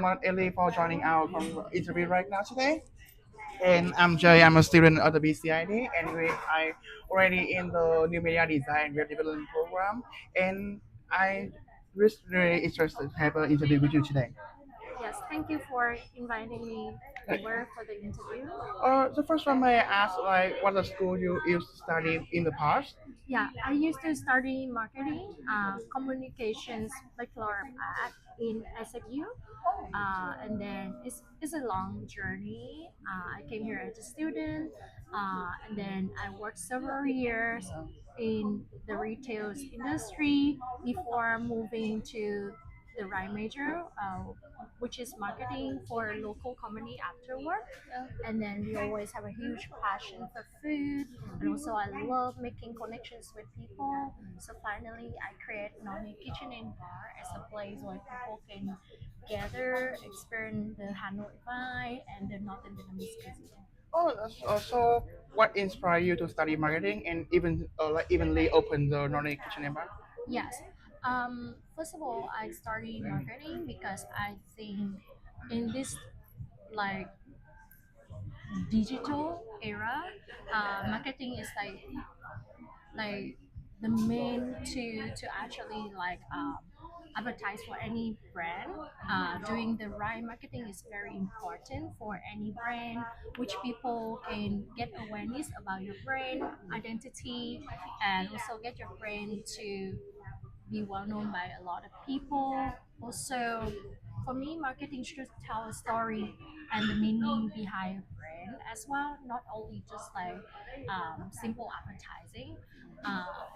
Much, Ellie, for joining our interview right now today. And I'm Jay. I'm a student at the BCIT. Anyway, I already in the new media design web development program, and I really interested to have an interview with you today. Yes, thank you for inviting me over for the interview. The first one may I ask, like, what the school you used to study in the past? Yeah, I used to study marketing, communications bachelor at in SFU, and then it's a long journey. I came here as a student, and then I worked several years in the retail industry before moving to the right major, which is marketing for local company after work. And then we always have a huge passion for food, and also I love making connections with people. So finally, I create Noni Kitchen and Bar as a place where people can gather, experience the Hanoi vibe and the Northern Vietnamese cuisine. Oh, that's also what inspired you to study marketing and even like evenly open the non kitchen and bar? Yes. First of all, I studied marketing because I think in this like digital era, marketing is like the main to actually advertise for any brand. Doing the right marketing is very important for any brand, which people can get awareness about your brand identity, and also get your brand to be well known by a lot of people. Also, for me, marketing should tell a story and the meaning behind a brand as well, not only just simple advertising.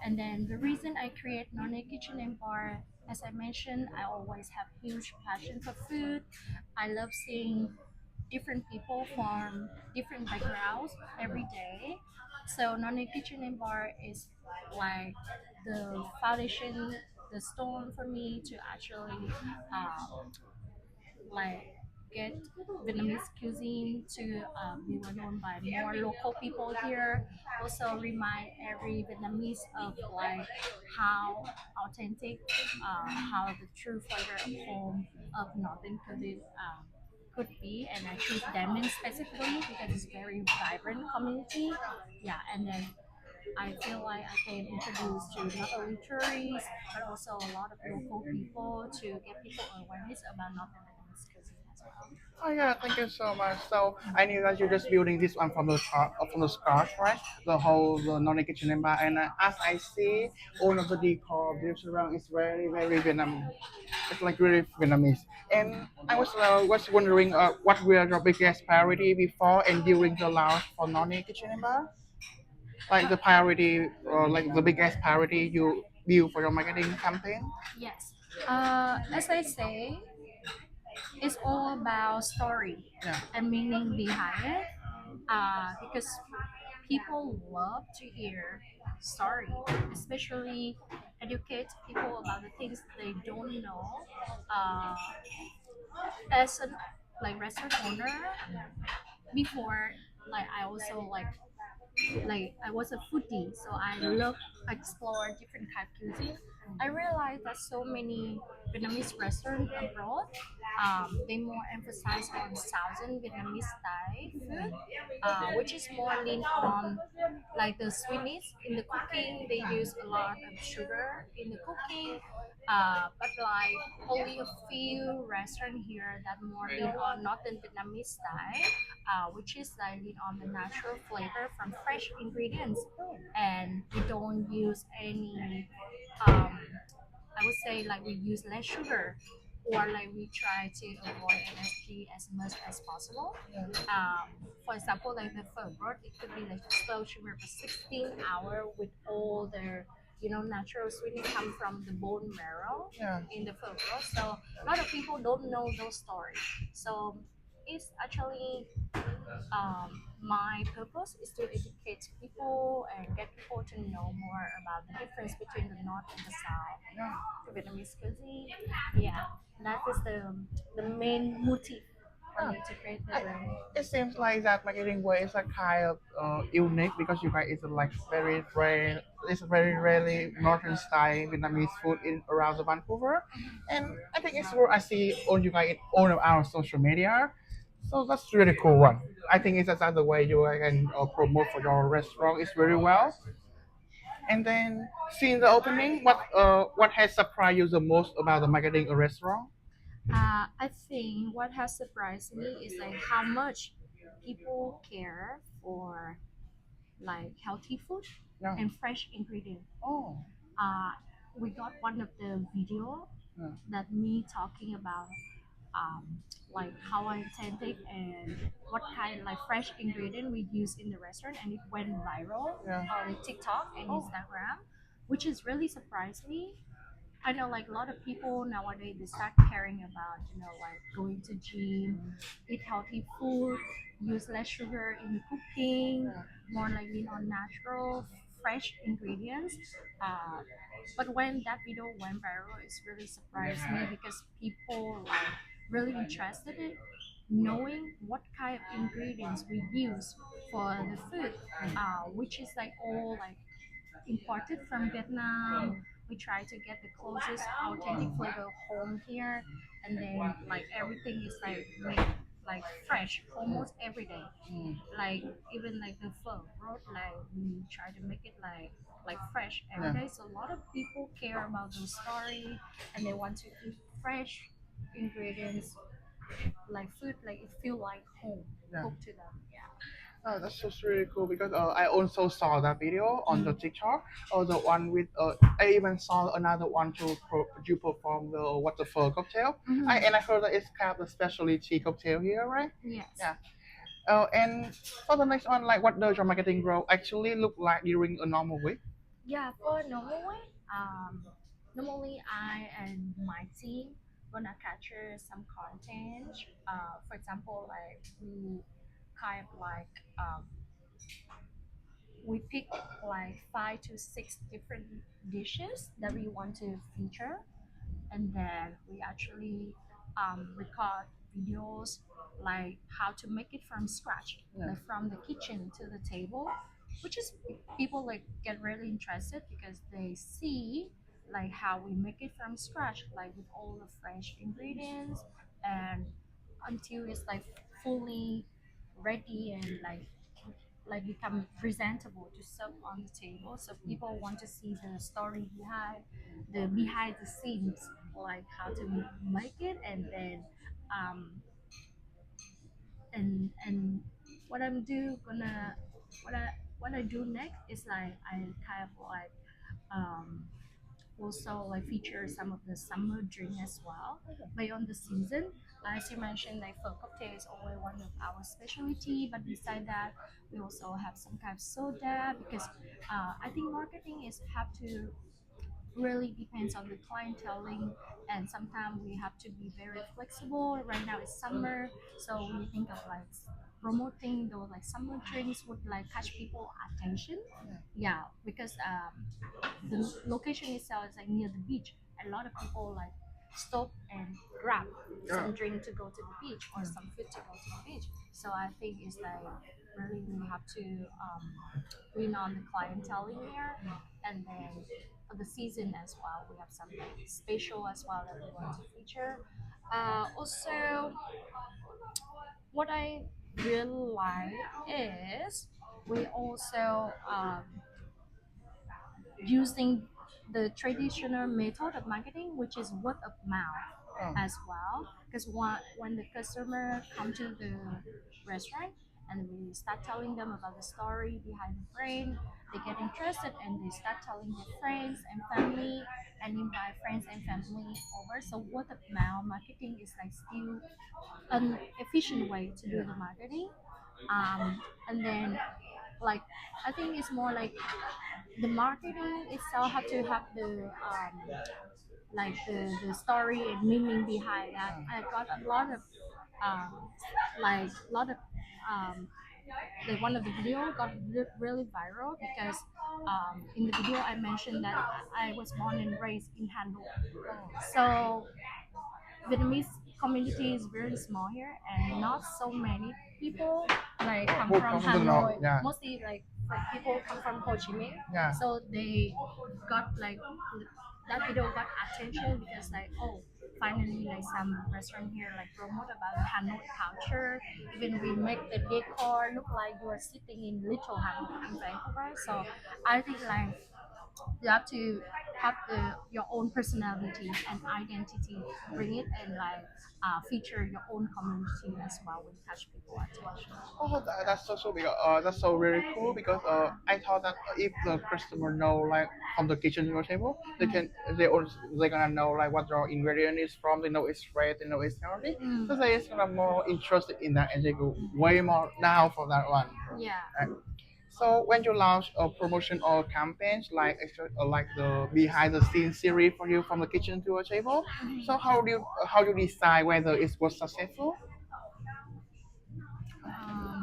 And then the reason I create Nonne Kitchen and Bar, as I mentioned, I always have huge passion for food. I love seeing different people from different backgrounds every day. So Nonne Kitchen and Bar is like the foundation, the stone for me to actually like get Vietnamese cuisine to be well known by more local people here. Also remind every Vietnamese of like how authentic, how the true flavor of home of Northern cuisine could be. And I choose Denman specifically because it's very vibrant community. Yeah, and then I feel like I can introduce to not only tourists but also a lot of local people to get people awareness about Northern Vietnamese cuisine as well. Oh yeah, thank you so much. So I knew that you're just building this one from the scratch, right? The whole the non kitchen and bar, and as I see, all of the decor built around is very Vietnam. It's like really Vietnamese. And I was wondering, what were your biggest priority before and during the launch for non kitchen and bar? Like the priority, or like the biggest priority you view for your marketing campaign? Yes. As I say, it's all about story Yeah. and meaning behind it. Because people love to hear story, especially educate people about the things they don't know. Uh, as an restaurant owner, before I also I was a foodie, so I love explore different type of cuisine. I realized that so many Vietnamese restaurants abroad, they more emphasize on Southern Vietnamese style food, which is more lean on like the sweetness in the cooking. They use a lot of sugar in the cooking, but like only a few restaurants here that more lean on Northern Vietnamese style, which is like lean on the natural flavor from fresh ingredients, and we don't use any. I would say like we use less sugar, or like we try to avoid MSG as much as possible. For example, like the phở broth, it could be like slow sugar for 16 hours with all the natural sweetening come from the bone marrow Yeah. in the phở broth. So a lot of people don't know those stories. So it's actually my purpose is to educate people and get people to know more about the difference between the north and the south to Vietnamese cuisine. Yeah, that is the main motive for Yeah. me to create the I, brand. it seems like that marketing way is like kind of unique because you guys is like very it's very rarely northern style Vietnamese food in around the Vancouver, and I think it's what I see on you guys on our social media. So that's really cool one. I think it's another way you can promote for your restaurant is very well. And then seeing the opening, what has surprised you the most about the marketing a restaurant? I think what has surprised me is like how much people care for like healthy food Yeah. and fresh ingredients. Oh. Uh, we got one of the video Yeah. that me talking about um, like how authentic and what kind like fresh ingredient we use in the restaurant, and it went viral Yeah. on TikTok and Oh. Instagram, which is really surprised me. I know like a lot of people nowadays they start caring about like going to gym, eat healthy food, use less sugar in cooking, Yeah. more like lean on natural, fresh ingredients. Uh, but when that video went viral, it's really surprised me because people like really interested in knowing what kind of ingredients we use for the food, which is like all like imported from Vietnam. We try to get the closest authentic flavor home here, and then like everything is like made like fresh almost every day. Mm. Like even like the pho, bro, like we try to make it like fresh every Yeah. day. So a lot of people care about the story, and they want to eat fresh ingredients, like food, like it feel like home Yeah. cooked to them. Yeah. Oh, that's just really cool because I also saw that video on the Mm. TikTok. Or the one with I even saw another one you perform the waterfall cocktail. Mhm. And I heard that it's kind of a specialty cocktail here, right? Yes. Yeah. And for the next one, like what does your marketing role actually look like during a normal week? Yeah, for normal way, normally I and my team gonna capture some content. For example, like we kind of like we pick like 5 to 6 different dishes that we want to feature, and then we actually record videos like how to make it from scratch, Yeah. like from the kitchen to the table, which is people like get really interested because they see like how we make it from scratch, like with all the fresh ingredients, and until it's like fully ready and like become presentable to serve on the table. So people want to see the story behind the scenes, like how to make it, and then um and what I'm do gonna what I do next is like I kind of like um also like feature some of the summer drink as well based on the season. As you mentioned, like for cocktail is always one of our specialty, but beside that, we also have some kind of soda because I think marketing is have to really depends on the clienteling, and sometimes we have to be very flexible. Right now it's summer, so we think of like promoting those like summer drinks would like catch people attention. Yeah, because the location itself is like near the beach. A lot of people like stop and grab Yeah. some drink to go to the beach or some food to go to the beach. So I think it's like really we have to lean on the clienteling here, and then for the season as well, we have something special as well that we want to feature. Also, what I really like is we also using the traditional method of marketing, which is word of mouth Oh. as well. Because when the customer come to the restaurant and we start telling them about the story behind the brand, they get interested and they start telling their friends and family and invite friends and family over. So word of mouth marketing is like still an efficient way to do the marketing. And then like I think it's more like the marketing itself have to have the like the story and meaning behind that. I got a lot of um, like a lot of um, like one of the video got really viral because in the video I mentioned that I was born and raised in Hanoi. So Vietnamese community is very small here, and not so many people like come Who from come to know? Hanoi. Yeah, Mostly like people come from Ho Chi Minh, yeah. so they got like that video got attention because like oh finally like some restaurant here like promote about Hanoi culture. Even we make the decor look like you are sitting in little Hanoi in Vancouver. So I think like you have to have your own personality and identity, bring it and like feature your own community as well when catch people attention. Oh, that's so because that's so really cool because I thought that if the customer know like from the kitchen to your table, they Mm. can they also they gonna know like what your ingredient is from. They know it's fresh, they know it's healthy, Mm. so they is gonna more interested in that and they go way more down for that one. Yeah. Right? So when you launch a promotion or campaigns like the behind the scenes series for you from the kitchen to a table, so how do you decide whether it was successful?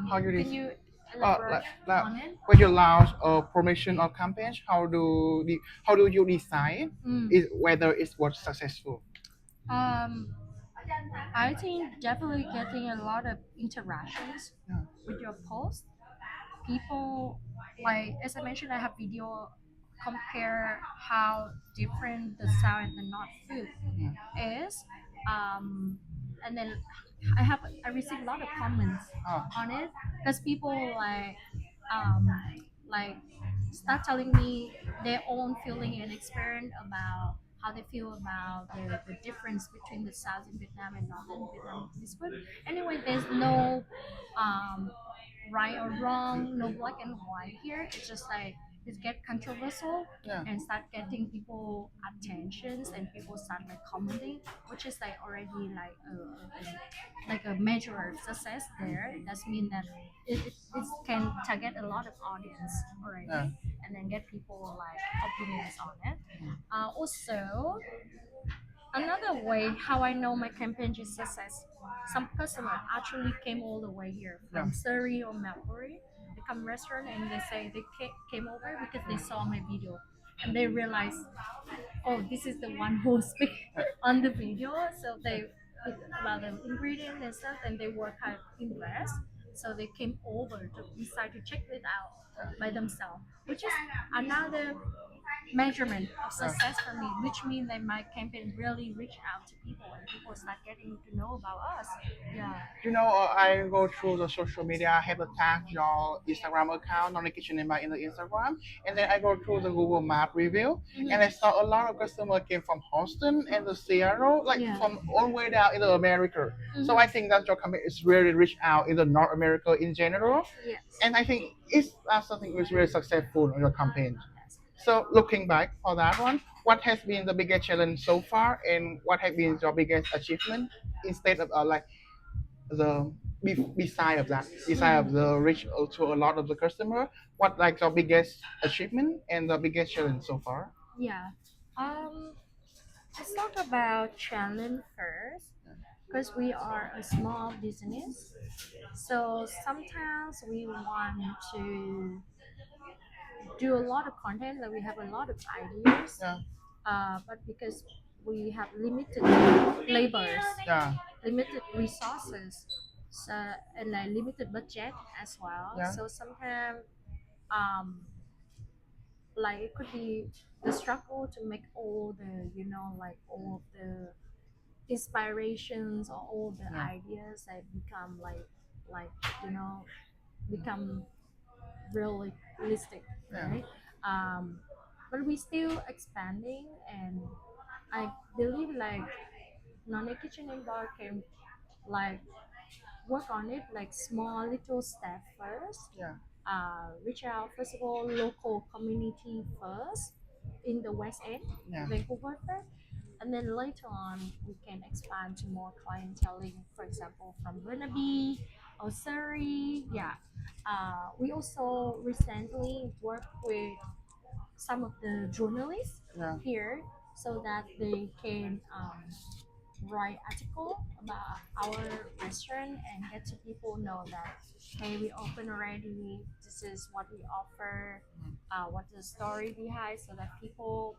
How do you Can decide? you elaborate Like on it? when you launch a promotion or campaign, how do you decide Mm. whether it was successful? Um, I think definitely getting a lot of interactions Yeah, with your post. People like as I mentioned, I have video compare how different the south and the north food yeah. is. Um, and then I receive a lot of comments Oh, on it because people um, like start telling me their own feeling and experience about how they feel about the difference between the south in Vietnam and northern Vietnamese food. Anyway, there's no um, right or wrong, no black and white here. It's just like it get controversial yeah, and start getting people attentions and people start like commenting, which is like already like a measure of success there. It does mean that it can target a lot of audience already yeah. and then get people like opinions on it. Also, another way how I know my campaign is success, some customer actually came all the way here Yeah. from Surrey or Melbourne. They come restaurant and they say they came over because they saw my video and they realize, oh, this is the one who speak on the video. So they speak about the ingredient and stuff and they were kind of impressed. So they came over to decide to check it out by themselves, which is another measurement of Yeah. success for me, which means that my campaign really reach out to people and people start getting to know about us. Yeah. I go through the social media, I have to tag your Instagram account, non kitchen in the Instagram, and then I go through the Google Map review, and I saw a lot of customers came from Houston and the Seattle, like Yeah. from all the way down into America. So I Mhm. think that your company is really reach out in the North America in general, Yes. and I think that's something which is really successful on your campaign. Yes. So looking back for that one, what has been the biggest challenge so far, and what has been your biggest achievement instead of like the beside of that, beside of the reach to a lot of the customer, what like your biggest achievement and the biggest challenge so far? Yeah. Um, let's talk about challenge first because we are a small business. So sometimes we want to do a lot of content, like we have a lot of ideas, Yeah, but because we have limited labors, yeah, limited resources, so, and like limited budget as well. yeah, So sometimes, um, like it could be the struggle to make all the like all of the inspirations or all the yeah, ideas that become like you know become realistic, yeah, right? Um, but we still expanding, and I believe like non kitchen and bar can like work on it like small little step first. yeah, Reach out first of all local community first in the West End, yeah, Vancouver first, and then later on we can expand to more clienteling, for example, from Burnaby or Surrey. Yeah. We also recently worked with some of the journalists yeah, here so that they can write article about our restaurant and get to people know that hey we open already, this is what we offer, what's the story behind so that people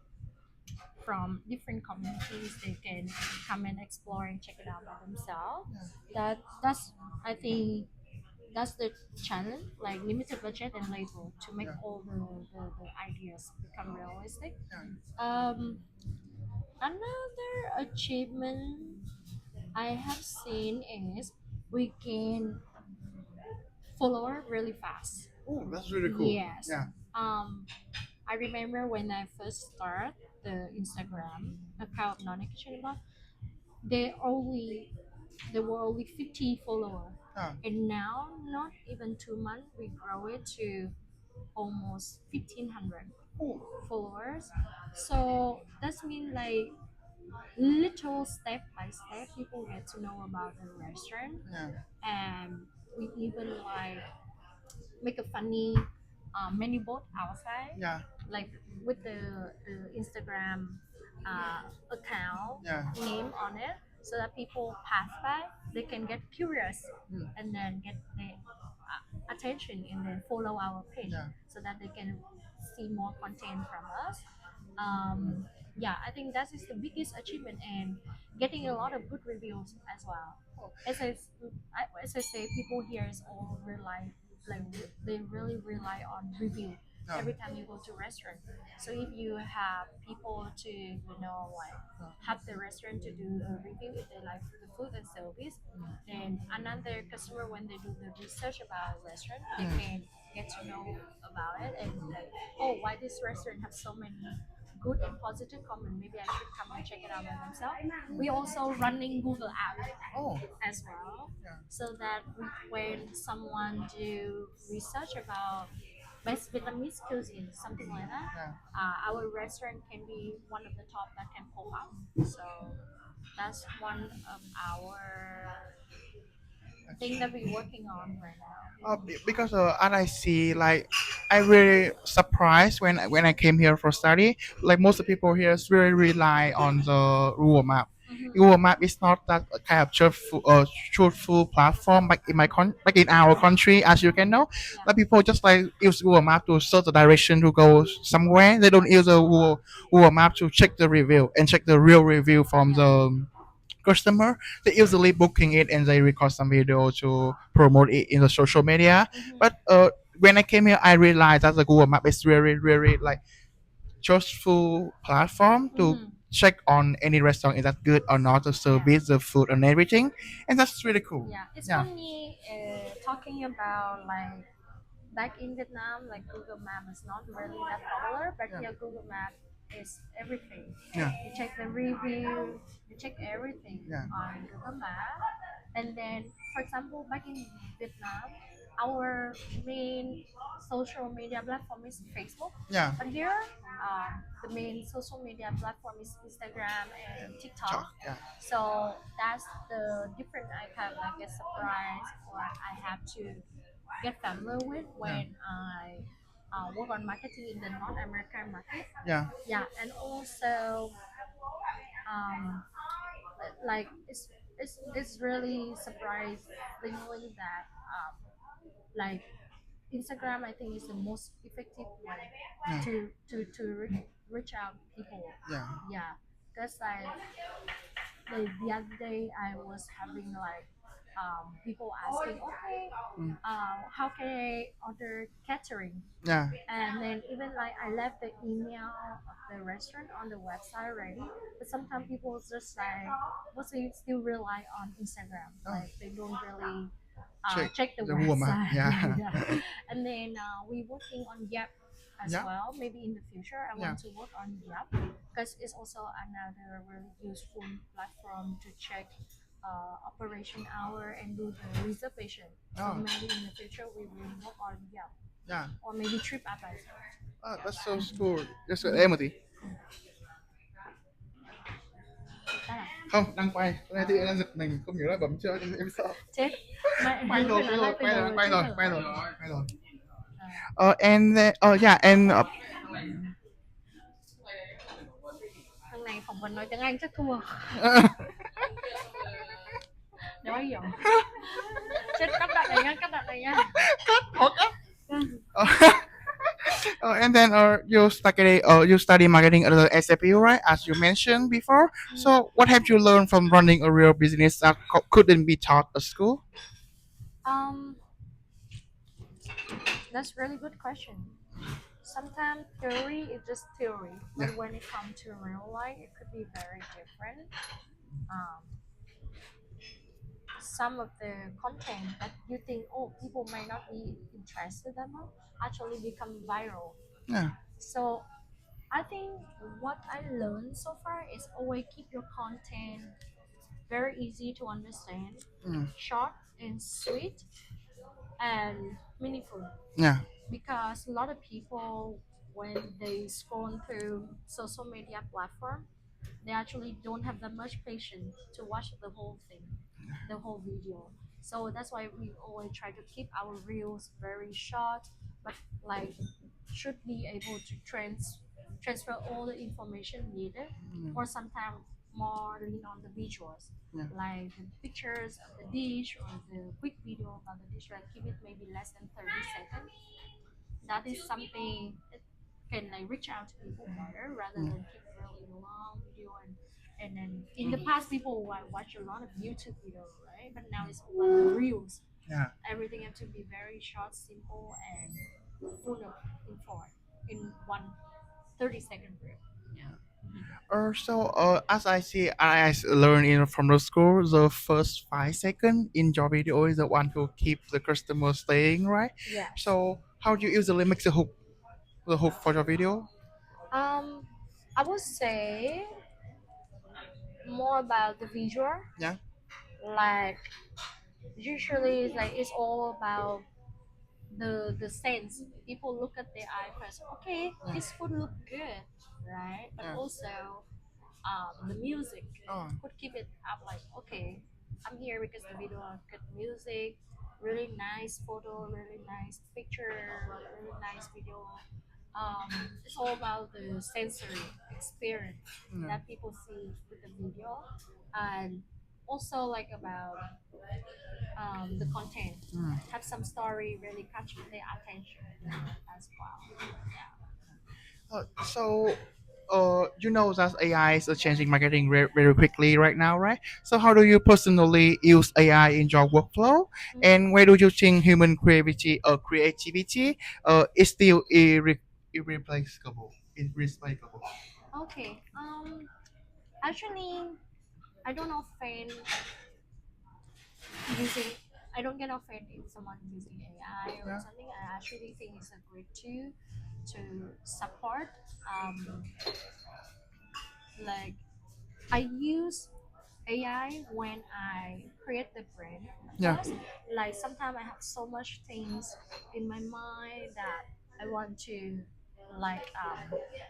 from different communities. They can come and explore and check it out by themselves. That's I think that's the challenge, like limited budget and labor to make Yeah. all the ideas become realistic. Yeah. Another achievement I have seen is we gain follower really fast. Oh, that's really cool. Yes. Yeah. Um, I remember when I first started the Instagram account non Kitchen, they only there were only 50 followers, Yeah. and now not even 2 months we grow it to almost 1,500 Oh. followers. So that's mean like little step by step people get to know about the restaurant, Yeah. and we even like make a funny menu board outside, Yeah. like with the Instagram account Yeah. name on it, so that people pass by, they can get curious Mm. and then get the attention and then follow our page, Yeah. so that they can see more content from us. Um, yeah, I think that is the biggest achievement, and getting a lot of good reviews as well. As I say, people here is all rely like they really rely on review Yeah. every time you go to restaurant. So if you have people to like have the restaurant to do a review if they like the food and service, then another customer when they do the research about a restaurant, they can get to know about it and like, oh, why this restaurant have so many good and positive comment, maybe I should come and check it out by themselves. We also running Google app Oh. as well, Yeah. so that when someone do research about best Vietnamese cuisine, something like that, Yeah. our restaurant can be one of the top that can pop up. So that's one of our thing that we're working on right now. Because and I see like I really surprised when I came here for study. Like most of the people here is really rely on the Google Map. Google Map is not that kind of truthful platform like like in our country, as you can know. Yeah. Like people just like use Google Map to search the direction to go somewhere. They don't use the Google Map to check the review and check the real review from Yeah. the customer. They usually booking it and they record some video to promote it in the social media. But when I came here, I realized that the Google Map is really, really like trustful platform to Mhm. check on any restaurant is that good or not, the service, the food, and everything, and that's really cool. Yeah, it's Yeah, funny talking about like back in Vietnam, like Google Map is not really that popular, but yeah, here Google Map is everything. yeah, You check the review, you check everything yeah. on Google Map, and then, for example, back in Vietnam, our main social media platform is Facebook, Yeah. but here, the main social media platform is Instagram and TikTok. Yeah. So that's the different I have like a surprise or I have to get familiar with Yeah. when I work on marketing in the North American market. Yeah. Yeah, and also um, like it's really surprisingly that like Instagram I think is the most effective way Yeah. to reach out people. Yeah. Yeah, because like the other day I was having like people asking, okay, Mm. how can I order catering? Yeah. And then even like I left the email of the restaurant on the website already, but sometimes people just like mostly still rely on Instagram, Oh. like they don't really Check check the the Google Map. website. Yeah. Yeah. And then we working on Yap as Yeah. well. Maybe in the future I Yeah. want to work on Yap because it's also another really useful platform to check operation hour and do the reservation. So Oh. maybe in the future we will work on Yap Yeah. or maybe TripAdvisor. Oh, that's so cool. Just em một tí. À, Không, đang quay. Cái này thì em đang giật mình, không nhớ là bấm chưa, em sợ. chết mày Quay hình rồi, phải quay nói rồi, lại từ quay đầu rồi, rồi quay chứ rồi, hả? quay rồi, quay rồi. À, And yeah, and thằng này phỏng vấn nói tiếng Anh chắc thua nếu ai hiểu chết cắt đoạn này nhá, cắt đoạn này nhá. Ủa, And then you study marketing at the SAPU, right? As you mentioned before. So what have you learned from running a real business that couldn't be taught at school? Um, that's really good question. Sometimes theory is just theory, Yeah. but when it comes to real life, it could be very different. Um, some of the content that you think, oh, people might not be interested about, actually become viral. Yeah. So I think what I learned so far is always keep your content very easy to understand, Mm. short and sweet, and meaningful. Yeah. Because a lot of people, when they scroll through social media platform, they actually don't have that much patience to watch the whole thing, the whole video. So that's why we always try to keep our reels very short, but like should be able to transfer all the information needed, Mm. or sometimes more lean on the visuals, Yeah. like the pictures of the dish or the quick video about the dish, like keep it maybe less than 30 seconds. That is something that can like reach out to people better rather Mm. than keep really long video. And then in the past people watch a lot of YouTube video, right? But now it's all about the reels. Yeah. Everything has to be very short, simple, and full of info in one 30-second reel. Yeah. As I see, I learned from the school, the first 5 seconds in your video is the one to keep the customer staying, right? Yes. So, how do you usually make the hook for your video? Um, I would say more about the visual. Yeah, Like usually, it's all about the sense. People look at the eye first. Okay, yeah, this food look good, right? But yeah. also the music Oh, could keep it up. Like okay, I'm here because the video have good music, really nice photo, really nice picture, really nice video. It's all about the sensory experience yeah. that people see with the video, and also like about the content. Mm. Have some story really catch their attention as well. Yeah. So, you know that AI is changing marketing very quickly right now, right? So, how do you personally use AI in your workflow, and where do you think human creativity is still irreplaceable? Irreplaceable. Okay. Actually, I don't offend using. I don't get offended if someone using AI or Yeah. something. I actually think it's a great tool to support. Um, like I use AI when I create the brand Yeah. first. Like sometimes I have so much things in my mind that I want to like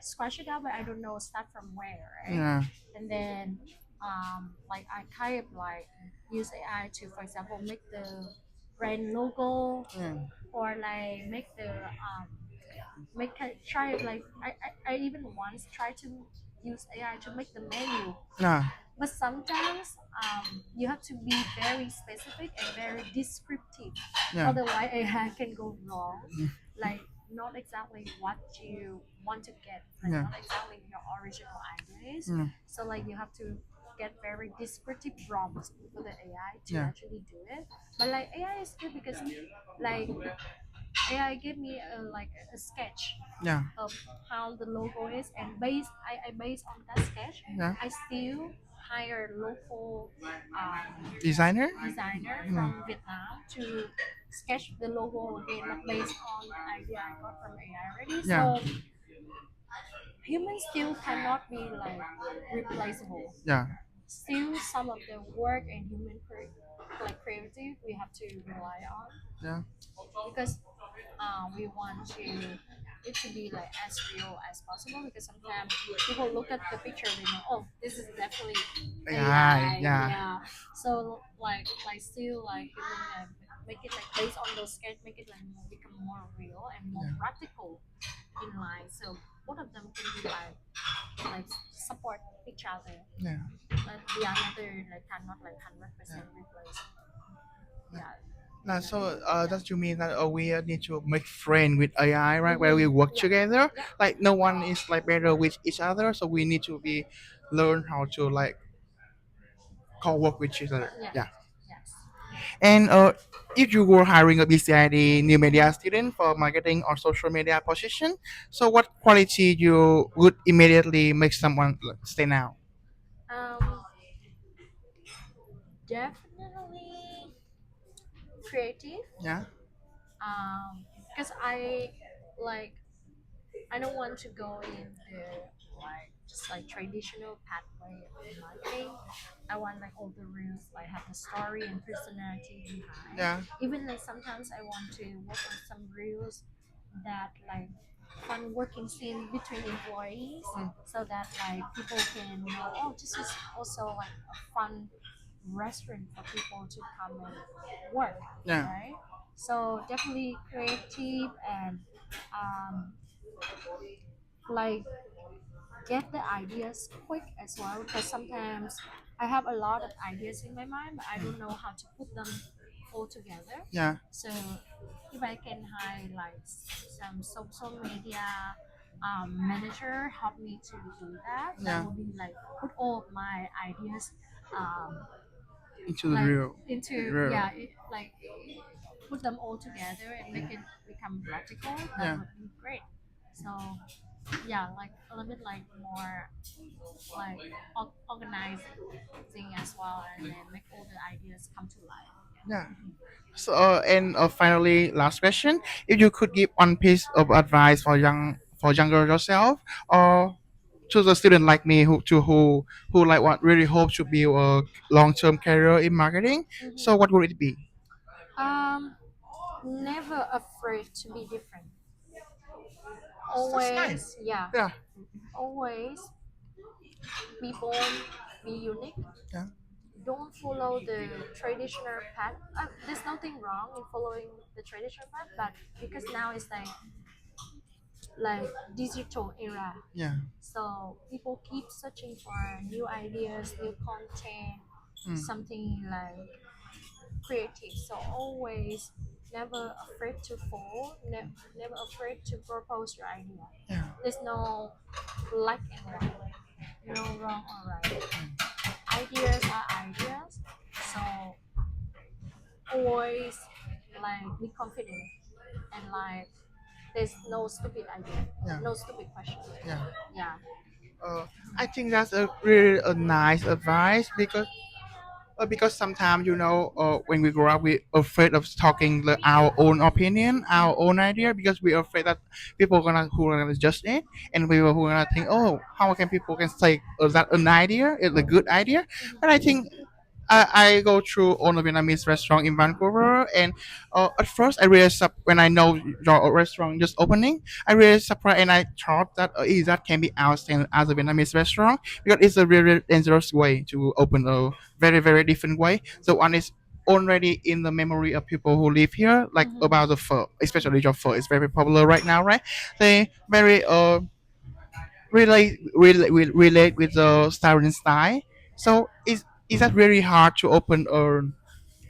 scratch it out, but I don't know start from where, right? Yeah. And then like I kind of like use AI to, for example, make the brand logo, Yeah. or like make the try like I even once tried to use AI to make the menu, Yeah. but sometimes you have to be very specific and very descriptive. Yeah. Otherwise, AI can go wrong. Like not exactly what you want to get, like Yeah. not exactly your original ideas. Yeah. So like you have to get very descriptive prompts for the AI to Yeah. actually do it. But like AI is good because like AI gave me a sketch Yeah. of how the logo is, and I based on that sketch, Yeah. I still hire local Designer. designer Yeah. from Vietnam to sketch the logo again, but based on the idea I got from AI already. Yeah. So humans still cannot be like replaceable. Yeah. Still, some of the work and like creativity we have to rely on, Yeah. because we want it to be like as real as possible, because sometimes people look at the picture, they know, oh, this is definitely AI. AI. Yeah. Yeah. So like still like human make it like based on those sketch, make it like become more real and more Yeah. practical in life. So both of them can be like support each other, Yeah. but the another like cannot like 100% Yeah. replace. Yeah. Yeah. That you mean that we need to make friend with AI, right? Where we Mm-hmm. work Yeah. together. Yeah. Like no one is like better with each other, so we need to be learn how to like co-work with each other. Yeah. Yeah. Yes. And if you were hiring a BCIT new media student for marketing or social media position, so what quality you would immediately make someone like, stand out? Um, Definitely creative. Yeah. Because I like I don't want to go in the like just like traditional pathway of marketing. I want like all the rules like have the story and personality behind. Yeah. Even like sometimes I want to work on some rules that like fun working scene between employees Mm. so that like people can know oh this is also like a fun restaurant for people to come and work, Yeah. right? So definitely creative and um, like get the ideas quick as well because sometimes I have a lot of ideas in my mind but I don't know how to put them all together. Yeah. So if I can highlight some social media manager help me to do that, that Yeah. will be like put all of my ideas um, Into the like real. into Real. yeah put them all together and make it become practical. That Yeah. would be great. So yeah, like a little bit like more like organizing as well and then make all the ideas come to life. Yeah. So, and finally, last question: if you could give one piece of advice for younger yourself, or to the student like me who like what really hope to build a long term career in marketing, so what would it be? Um, Never afraid to be different. That's nice. Always, yeah, Yeah. always be born, be unique. Yeah. Don't follow the traditional path. There's nothing wrong in following the traditional path, but because now it's like digital era, Yeah. so people keep searching for new ideas, new content, Mm. something like creative. So always never afraid to fall, never afraid to propose your idea. Yeah. There's no black and white, no wrong or right. Ideas are ideas. So always like be confident and like there's no stupid idea, Yeah. no stupid question. Yeah. Yeah. Uh, I think that's a really a nice advice because sometimes when we grow up we're afraid of talking our own opinion, our own idea, because we're afraid that people are gonna judge it, and people who are gonna think, oh, how can people can say, that an idea is a good idea. But I think I go through all the Vietnamese restaurant in Vancouver, and at first I really when I know your restaurant just opening, I really surprised, and I thought that that can be outstanding as a Vietnamese restaurant, because it's a really dangerous way to open a very very different way. The one is already in the memory of people who live here, like about the pho, especially your pho is very popular right now, right? They very relate with the styling style. So is that really hard to open a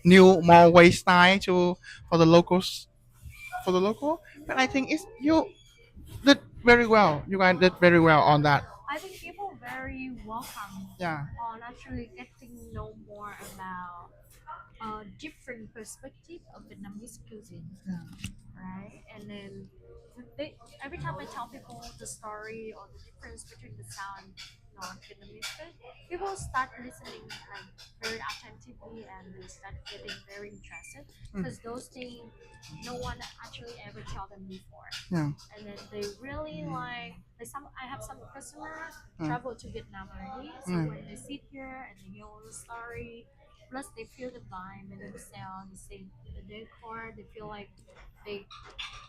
new more way style to for the locals for the local? But I think it's you did very well. You guys did very well on that. I think people very welcome Yeah. on actually getting to know more about a different perspective of Vietnamese cuisine, right? And then they, every time I tell people the story or the difference between the South and North Vietnamese food, people start listening like very attentively and they start getting very interested Mm. because those things no one actually ever tell them before. Yeah. And then they really like some I have some customers Mm. travel to Vietnam already. So Mm. when they sit here and they hear all the story, plus they feel the vibe and themselves, they see the decor, they feel they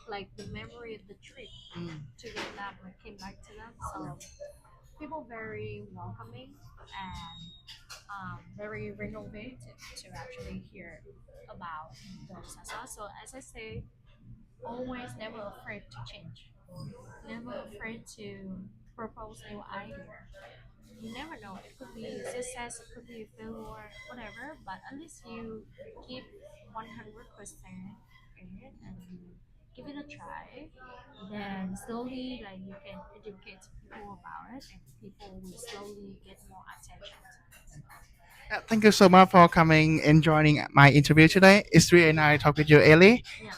like the memory of the trip Mm. to Vietnam like came back to them. So people very welcoming and very renovated to actually hear about those as well. So as I say, always never afraid to change, never afraid to propose new idea. You never know. It could be success, it could be failure, whatever. But at least you keep 100% in it and you give it a try. Then slowly, like you can educate people about it, and people will slowly get more attention to it. Yeah, thank you so much for coming and joining my interview today. It's really nice talking to you, Ellie. Yeah.